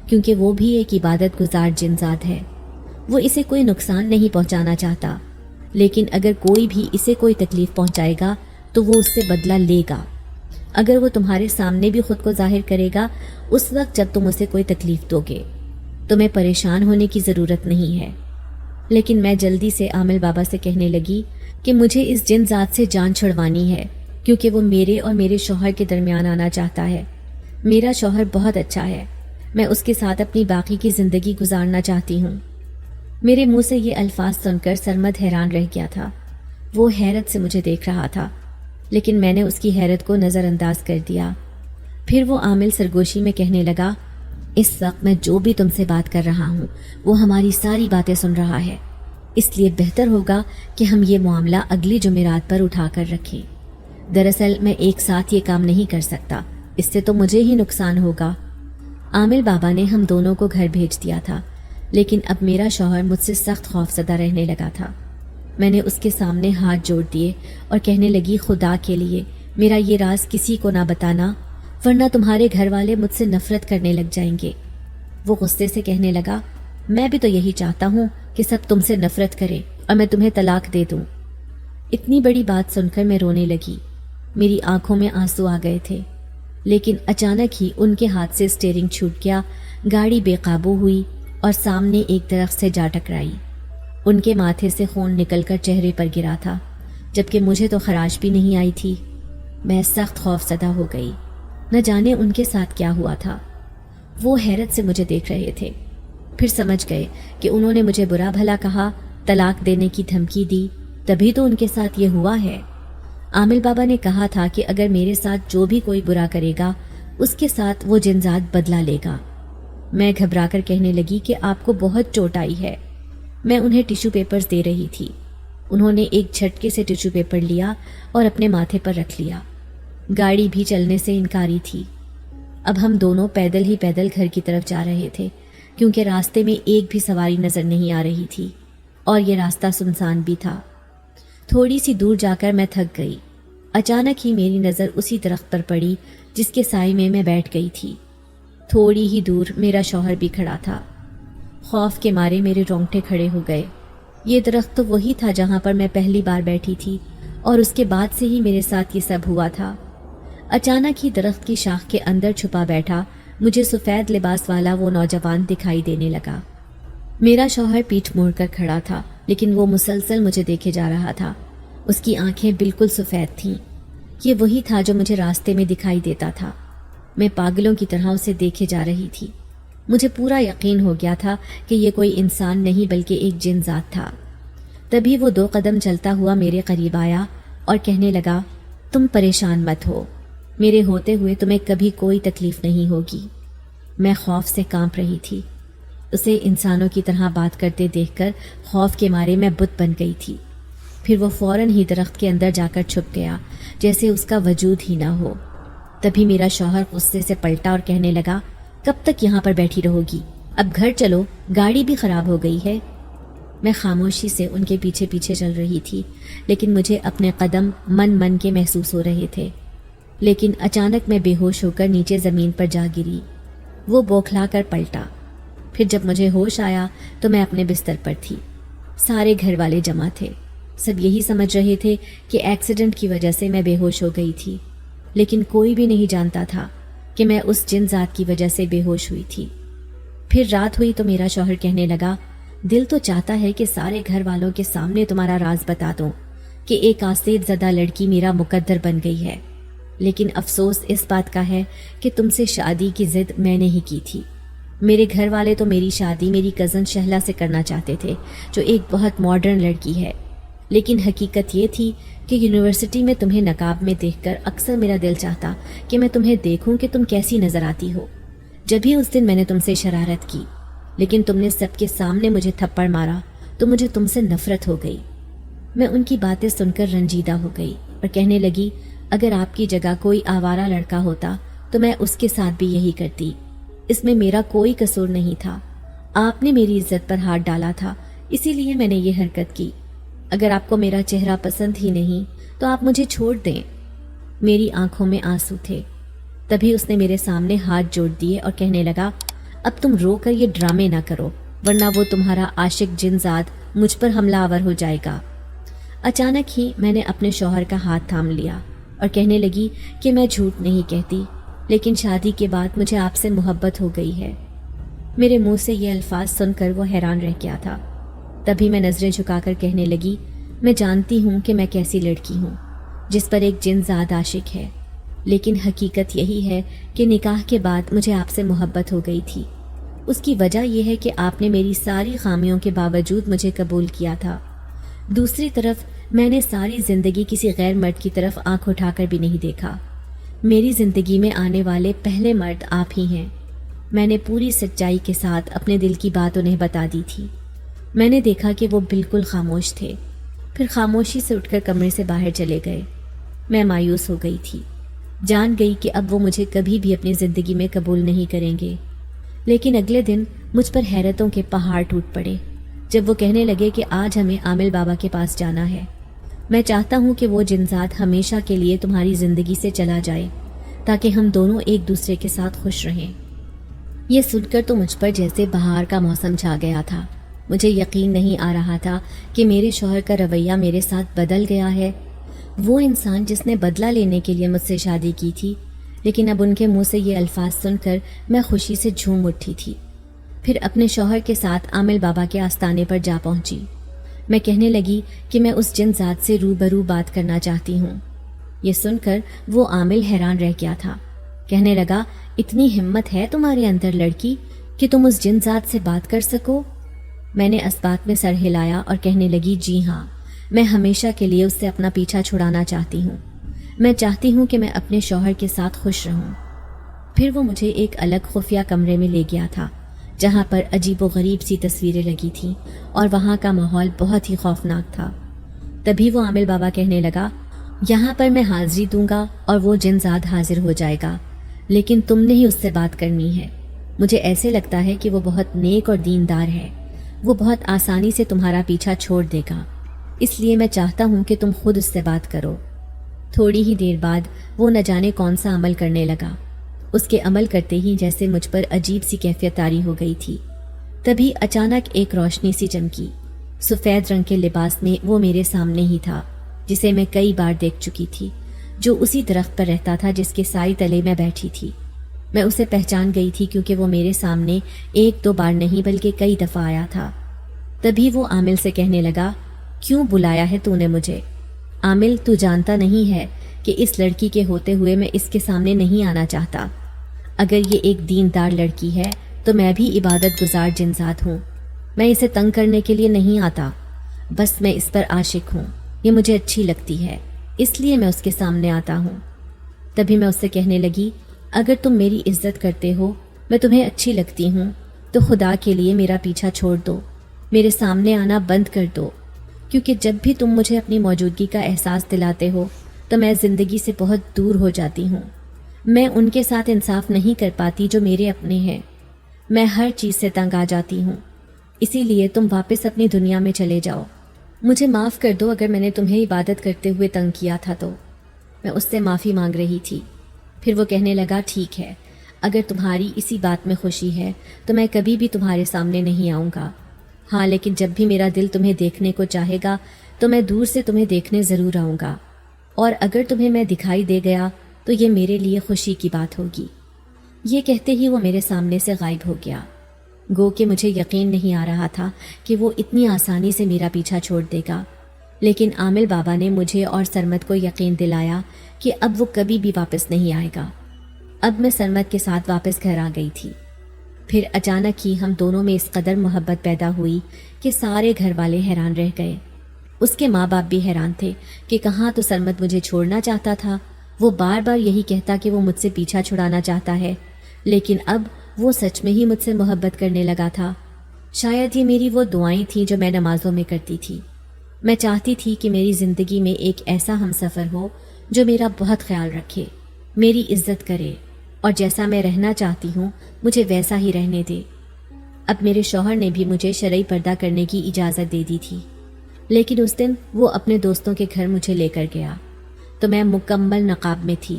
کیونکہ وہ بھی ایک عبادت گزار جن ذات ہے۔ وہ اسے کوئی نقصان نہیں پہنچانا چاہتا، لیکن اگر کوئی بھی اسے کوئی تکلیف پہنچائے گا تو وہ اس سے بدلہ لے گا۔ اگر وہ تمہارے سامنے بھی خود کو ظاہر کرے گا، اس وقت جب تم اسے کوئی تکلیف دو گے، تمہیں پریشان ہونے کی ضرورت نہیں ہے۔ لیکن میں جلدی سے عامل بابا سے کہنے لگی کہ مجھے اس جن ذات سے جان چھڑوانی ہے، کیونکہ وہ میرے اور میرے شوہر کے درمیان آنا چاہتا ہے۔ میرا شوہر بہت اچھا ہے، میں اس کے ساتھ اپنی باقی کی زندگی گزارنا چاہتی ہوں۔ میرے منہ سے یہ الفاظ سن کر سرمد حیران رہ گیا تھا۔ وہ حیرت سے مجھے دیکھ رہا تھا، لیکن میں نے اس کی حیرت کو نظر انداز کر دیا۔ پھر وہ عامل سرگوشی میں کہنے لگا، اس وقت میں جو بھی تم سے بات کر رہا ہوں وہ ہماری ساری باتیں سن رہا ہے، اس لیے بہتر ہوگا کہ ہم یہ معاملہ اگلی جمعرات پر اٹھا کر رکھیں۔ دراصل میں ایک ساتھ یہ کام نہیں کر سکتا، اس سے تو مجھے ہی نقصان ہوگا۔ عامل بابا نے ہم دونوں کو گھر بھیج دیا تھا، لیکن اب میرا شوہر مجھ سے سخت خوفزدہ رہنے لگا تھا۔ میں نے اس کے سامنے ہاتھ جوڑ دیے اور کہنے لگی، خدا کے لیے میرا یہ راز کسی کو نہ بتانا، ورنہ تمہارے گھر والے مجھ سے نفرت کرنے لگ جائیں گے۔ وہ غصے سے کہنے لگا، میں بھی تو یہی چاہتا ہوں کہ سب تم سے نفرت کریں اور میں تمہیں طلاق دے دوں۔ اتنی بڑی بات سن کر میں رونے لگی، میری آنکھوں میں آنسو آ گئے تھے، لیکن اچانک ہی ان کے ہاتھ سے اسٹیئرنگ چھوٹ گیا، گاڑی بے قابو ہوئی اور سامنے ایک درخت سے جا ٹکرائی۔ ان کے ماتھے سے خون نکل کر چہرے پر گرا تھا، جبکہ مجھے تو خراش بھی نہیں آئی تھی۔ میں سخت خوفزدہ ہو گئی، نہ جانے ان کے ساتھ کیا ہوا تھا۔ وہ حیرت سے مجھے دیکھ رہے تھے، پھر سمجھ گئے کہ انہوں نے مجھے برا بھلا کہا، طلاق دینے کی دھمکی دی، تبھی تو ان کے ساتھ یہ ہوا ہے۔ عامل بابا نے کہا تھا کہ اگر میرے ساتھ جو بھی کوئی برا کرے گا اس کے ساتھ وہ جن ذات بدلہ لے گا۔ میں گھبرا کر کہنے لگی کہ آپ کو بہت چوٹ آئی ہے۔ میں انہیں ٹیشو پیپرز دے رہی تھی، انہوں نے ایک جھٹکے سے ٹیشو پیپر لیا اور اپنے ماتھے پر رکھ لیا۔ گاڑی بھی چلنے سے انکاری تھی۔ اب ہم دونوں پیدل ہی پیدل گھر کی طرف جا رہے تھے، کیونکہ راستے میں ایک بھی سواری نظر نہیں آ رہی تھی اور یہ راستہ سنسان بھی تھا۔ تھوڑی سی دور جا کر میں تھک گئی۔ اچانک ہی میری نظر اسی درخت پر پڑی جس کے سائے میں بیٹھ گئی تھی۔ تھوڑی ہی دور میرا شوہر بھی کھڑا تھا۔ خوف کے مارے میرے رونگٹے کھڑے ہو گئے۔ یہ درخت تو وہی تھا جہاں پر میں پہلی بار بیٹھی تھی، اور اس کے بعد سے ہی میرے ساتھ یہ سب ہوا تھا۔ اچانک ہی درخت کی شاخ کے اندر چھپا بیٹھا مجھے سفید لباس والا وہ نوجوان دکھائی دینے لگا۔ میرا شوہر پیٹھ موڑ کر کھڑا تھا، لیکن وہ مسلسل مجھے دیکھے جا رہا تھا۔ اس کی آنکھیں بالکل سفید تھیں۔ یہ وہی تھا جو مجھے راستے میں دکھائی دیتا تھا۔ میں پاگلوں کی طرح اسے دیکھے جا رہی تھی۔ مجھے پورا یقین ہو گیا تھا کہ یہ کوئی انسان نہیں بلکہ ایک جن ذات تھا۔ تبھی وہ 2 قدم چلتا ہوا میرے قریب آیا اور کہنے لگا، تم پریشان مت ہو، میرے ہوتے ہوئے تمہیں کبھی کوئی تکلیف نہیں ہوگی۔ میں خوف سے کانپ رہی تھی۔ اسے انسانوں کی طرح بات کرتے دیکھ کر خوف کے مارے میں بت بن گئی تھی۔ پھر وہ فوراً ہی درخت کے اندر جا کر چھپ گیا، جیسے اس کا وجود ہی نہ ہو۔ تبھی میرا شوہر غصے سے پلٹا اور کہنے لگا، کب تک یہاں پر بیٹھی رہو گی؟ اب گھر چلو، گاڑی بھی خراب ہو گئی ہے۔ میں خاموشی سے ان کے پیچھے پیچھے چل رہی تھی، لیکن مجھے اپنے قدم من کے محسوس ہو رہے تھے۔ لیکن اچانک میں بے ہوش ہو کر نیچے زمین پر جا گری۔ وہ بوکھلا کر پلٹا۔ پھر جب مجھے ہوش آیا تو میں اپنے بستر پر تھی۔ سارے گھر والے جمع تھے، سب یہی سمجھ رہے تھے کہ ایکسیڈنٹ کی وجہ سے میں بے ہوش ہو گئی تھی، لیکن کوئی بھی نہیں جانتا تھا کہ میں اس جن ذات کی وجہ سے بے ہوش ہوئی تھی۔ پھر رات ہوئی تو میرا شوہر کہنے لگا، دل تو چاہتا ہے کہ سارے گھر والوں کے سامنے تمہارا راز بتا دوں کہ ایک آسیب زدہ لڑکی میرا مقدر بن گئی ہے، لیکن افسوس اس بات کا ہے کہ تم سے شادی کی ضد میں نے ہی کی تھی۔ میرے گھر والے تو میری شادی میری کزن شہلا سے کرنا چاہتے تھے جو ایک بہت ماڈرن لڑکی ہے، لیکن حقیقت یہ تھی کہ یونیورسٹی میں تمہیں نقاب میں دیکھ کر اکثر میرا دل چاہتا کہ میں تمہیں دیکھوں کہ تم کیسی نظر آتی ہو۔ جب بھی اس دن میں نے تم سے شرارت کی، لیکن تم نے سب کے سامنے مجھے تھپڑ مارا تو مجھے تم سے نفرت ہو گئی۔ میں ان کی باتیں سن کر رنجیدہ ہو گئی اور کہنے لگی، اگر آپ کی جگہ کوئی آوارہ لڑکا ہوتا تو میں اس کے ساتھ بھی یہی کرتی، اس میں میرا کوئی قصور نہیں تھا۔ آپ نے میری عزت پر ہاتھ ڈالا تھا، اسی لیے میں نے یہ حرکت کی۔ اگر آپ کو میرا چہرہ پسند ہی نہیں تو آپ مجھے چھوڑ دیں۔ میری آنکھوں میں آنسو تھے۔ تبھی اس نے میرے سامنے ہاتھ جوڑ دیے اور کہنے لگا، اب تم رو کر یہ ڈرامے نہ کرو، ورنہ وہ تمہارا عاشق جنزاد مجھ پر حملہ آور ہو جائے گا۔ اچانک ہی میں نے اپنے شوہر کا ہاتھ تھام لیا اور کہنے لگی کہ میں جھوٹ نہیں کہتی، لیکن شادی کے بعد مجھے آپ سے محبت ہو گئی ہے۔ میرے منہ سے یہ الفاظ سن کر وہ حیران رہ گیا تھا۔ تبھی میں نظریں جھکا کر کہنے لگی، میں جانتی ہوں کہ میں کیسی لڑکی ہوں جس پر ایک جنزاد عاشق ہے، لیکن حقیقت یہی ہے کہ نکاح کے بعد مجھے آپ سے محبت ہو گئی تھی۔ اس کی وجہ یہ ہے کہ آپ نے میری ساری خامیوں کے باوجود مجھے قبول کیا تھا۔ دوسری طرف میں نے ساری زندگی کسی غیر مرد کی طرف آنکھ اٹھا کر بھی نہیں دیکھا۔ میری زندگی میں آنے والے پہلے مرد آپ ہی ہیں۔ میں نے پوری سچائی کے ساتھ اپنے دل کی بات انہیں بتا دی تھی۔ میں نے دیکھا کہ وہ بالکل خاموش تھے، پھر خاموشی سے اٹھ کر کمرے سے باہر چلے گئے۔ میں مایوس ہو گئی تھی، جان گئی کہ اب وہ مجھے کبھی بھی اپنی زندگی میں قبول نہیں کریں گے۔ لیکن اگلے دن مجھ پر حیرتوں کے پہاڑ ٹوٹ پڑے جب وہ کہنے لگے کہ آج ہمیں عامل بابا کے پاس جانا ہے۔ میں چاہتا ہوں کہ وہ جنزاد ہمیشہ کے لیے تمہاری زندگی سے چلا جائے تاکہ ہم دونوں ایک دوسرے کے ساتھ خوش رہیں۔ یہ سن کر تو مجھ پر جیسے بہار کا موسم چھا گیا تھا۔ مجھے یقین نہیں آ رہا تھا کہ میرے شوہر کا رویہ میرے ساتھ بدل گیا ہے۔ وہ انسان جس نے بدلہ لینے کے لیے مجھ سے شادی کی تھی، لیکن اب ان کے منہ سے یہ الفاظ سن کر میں خوشی سے جھوم اٹھی تھی۔ پھر اپنے شوہر کے ساتھ عامل بابا کے آستانے پر جا پہنچی۔ میں کہنے لگی کہ میں اس جنزاد سے روبرو بات کرنا چاہتی ہوں۔ یہ سن کر وہ عامل حیران رہ گیا تھا۔ کہنے لگا، اتنی ہمت ہے تمہارے اندر لڑکی کہ تم اس جنزاد سے بات کر سکو؟ میں نے اس بات میں سر ہلایا اور کہنے لگی، جی ہاں، میں ہمیشہ کے لیے اس سے اپنا پیچھا چھڑانا چاہتی ہوں۔ میں چاہتی ہوں کہ میں اپنے شوہر کے ساتھ خوش رہوں۔ پھر وہ مجھے ایک الگ خفیہ کمرے میں لے گیا تھا جہاں پر عجیب و غریب سی تصویریں لگی تھیں اور وہاں کا ماحول بہت ہی خوفناک تھا۔ تبھی وہ عامل بابا کہنے لگا، یہاں پر میں حاضری دوں گا اور وہ جنزاد حاضر ہو جائے گا، لیکن تم نے ہی اس سے بات کرنی ہے۔ مجھے ایسے لگتا ہے کہ وہ بہت نیک اور دیندار ہے، وہ بہت آسانی سے تمہارا پیچھا چھوڑ دے گا، اس لیے میں چاہتا ہوں کہ تم خود اس سے بات کرو۔ تھوڑی ہی دیر بعد وہ نہ جانے کون سا عمل کرنے لگا۔ اس کے عمل کرتے ہی جیسے مجھ پر عجیب سی کیفیت طاری ہو گئی تھی۔ تبھی اچانک ایک روشنی سی چمکی۔ سفید رنگ کے لباس میں وہ میرے سامنے ہی تھا، جسے میں کئی بار دیکھ چکی تھی، جو اسی درخت پر رہتا تھا جس کے سائے تلے میں بیٹھی تھی۔ میں اسے پہچان گئی تھی کیونکہ وہ میرے سامنے ایک دو بار نہیں بلکہ کئی دفعہ آیا تھا۔ تبھی وہ عامل سے کہنے لگا، کیوں بلایا ہے تو نے مجھے؟ عامل، تو جانتا نہیں ہے کہ اس لڑکی کے ہوتے ہوئے میں اس کے سامنے نہیں آنا چاہتا۔ اگر یہ ایک دیندار لڑکی ہے تو میں بھی عبادت گزار جنزاد ہوں۔ میں اسے تنگ کرنے کے لیے نہیں آتا، بس میں اس پر عاشق ہوں، یہ مجھے اچھی لگتی ہے، اس لیے میں اس کے سامنے آتا ہوں۔ تبھی میں اس سے کہنے لگی، اگر تم میری عزت کرتے ہو، میں تمہیں اچھی لگتی ہوں، تو خدا کے لیے میرا پیچھا چھوڑ دو، میرے سامنے آنا بند کر دو، کیونکہ جب بھی تم مجھے اپنی موجودگی کا احساس دلاتے ہو تو میں زندگی سے بہت دور ہو جاتی ہوں۔ میں ان کے ساتھ انصاف نہیں کر پاتی جو میرے اپنے ہیں، میں ہر چیز سے تنگ آ جاتی ہوں، اسی لیے تم واپس اپنی دنیا میں چلے جاؤ۔ مجھے معاف کر دو اگر میں نے تمہیں عبادت کرتے ہوئے تنگ کیا تھا تو۔ میں اس سے معافی مانگ رہی تھی۔ پھر وہ کہنے لگا، ٹھیک ہے، اگر تمہاری اسی بات میں خوشی ہے تو میں کبھی بھی تمہارے سامنے نہیں آؤں گا۔ ہاں، لیکن جب بھی میرا دل تمہیں دیکھنے کو چاہے گا تو میں دور سے تمہیں دیکھنے ضرور آؤں گا، اور اگر تمہیں میں دکھائی دے گیا تو یہ میرے لیے خوشی کی بات ہوگی۔ یہ کہتے ہی وہ میرے سامنے سے غائب ہو گیا۔ گو کہ مجھے یقین نہیں آ رہا تھا کہ وہ اتنی آسانی سے میرا پیچھا چھوڑ دے گا، لیکن عامل بابا نے مجھے اور سرمد کو یقین دلایا کہ اب وہ کبھی بھی واپس نہیں آئے گا۔ اب میں سرمد کے ساتھ واپس گھر آ گئی تھی۔ پھر اچانک ہی ہم دونوں میں اس قدر محبت پیدا ہوئی کہ سارے گھر والے حیران رہ گئے۔ اس کے ماں باپ بھی حیران تھے کہ کہاں تو سرمد مجھے چھوڑنا چاہتا تھا، وہ بار بار یہی کہتا کہ وہ مجھ سے پیچھا چھڑانا چاہتا ہے، لیکن اب وہ سچ میں ہی مجھ سے محبت کرنے لگا تھا۔ شاید یہ میری وہ دعائیں تھیں جو میں نمازوں میں کرتی تھی۔ میں چاہتی تھی کہ میری زندگی میں ایک ایسا ہمسفر ہو جو میرا بہت خیال رکھے، میری عزت کرے، اور جیسا میں رہنا چاہتی ہوں مجھے ویسا ہی رہنے دے۔ اب میرے شوہر نے بھی مجھے شرعی پردہ کرنے کی اجازت دے دی تھی، لیکن اس دن وہ اپنے دوستوں کے گھر مجھے لے کر گیا تو میں مکمل نقاب میں تھی۔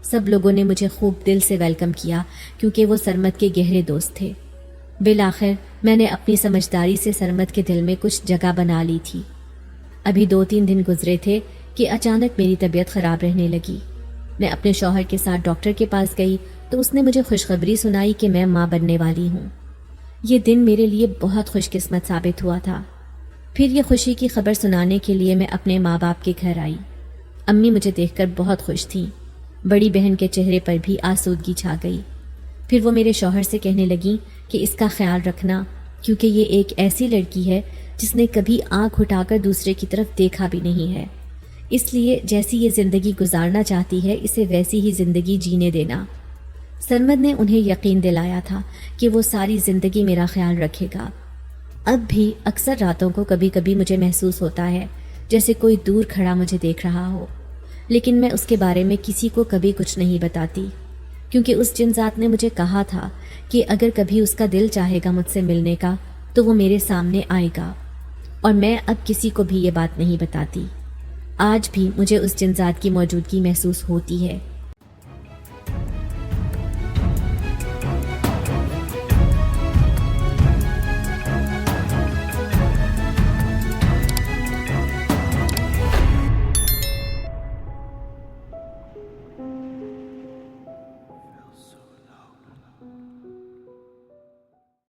سب لوگوں نے مجھے خوب دل سے ویلکم کیا کیونکہ وہ سرمد کے گہرے دوست تھے۔ بالآخر میں نے اپنی سمجھداری سے سرمد کے دل میں کچھ جگہ بنا لی تھی۔ ابھی 2-3 دن گزرے تھے کہ اچانک میری طبیعت خراب رہنے لگی۔ میں اپنے شوہر کے ساتھ ڈاکٹر کے پاس گئی تو اس نے مجھے خوشخبری سنائی کہ میں ماں بننے والی ہوں۔ یہ دن میرے لیے بہت خوش قسمت ثابت ہوا تھا۔ پھر یہ خوشی کی خبر سنانے کے لیے میں اپنے ماں باپ کے گھر آئی۔ امی مجھے دیکھ کر بہت خوش تھیں، بڑی بہن کے چہرے پر بھی آسودگی چھا گئی۔ پھر وہ میرے شوہر سے کہنے لگیں کہ اس کا خیال رکھنا، کیونکہ یہ ایک ایسی لڑکی ہے جس نے کبھی آنکھ اٹھا کر دوسرے کی طرف دیکھا بھی نہیں ہے، اس لیے جیسی یہ زندگی گزارنا چاہتی ہے اسے ویسی ہی زندگی جینے دینا۔ سرمد نے انہیں یقین دلایا تھا کہ وہ ساری زندگی میرا خیال رکھے گا۔ اب بھی اکثر راتوں کو کبھی کبھی مجھے محسوس ہوتا ہے جیسے کوئی دور کھڑا مجھے دیکھ رہا ہو، لیکن میں اس کے بارے میں کسی کو کبھی کچھ نہیں بتاتی، کیونکہ اس جن ذات نے مجھے کہا تھا کہ اگر کبھی اس کا دل چاہے گا مجھ سے ملنے کا تو وہ میرے سامنے آئے گا، اور میں اب کسی کو بھی یہ بات نہیں بتاتی۔ آج بھی مجھے اس جن ذات کی موجودگی محسوس ہوتی ہے،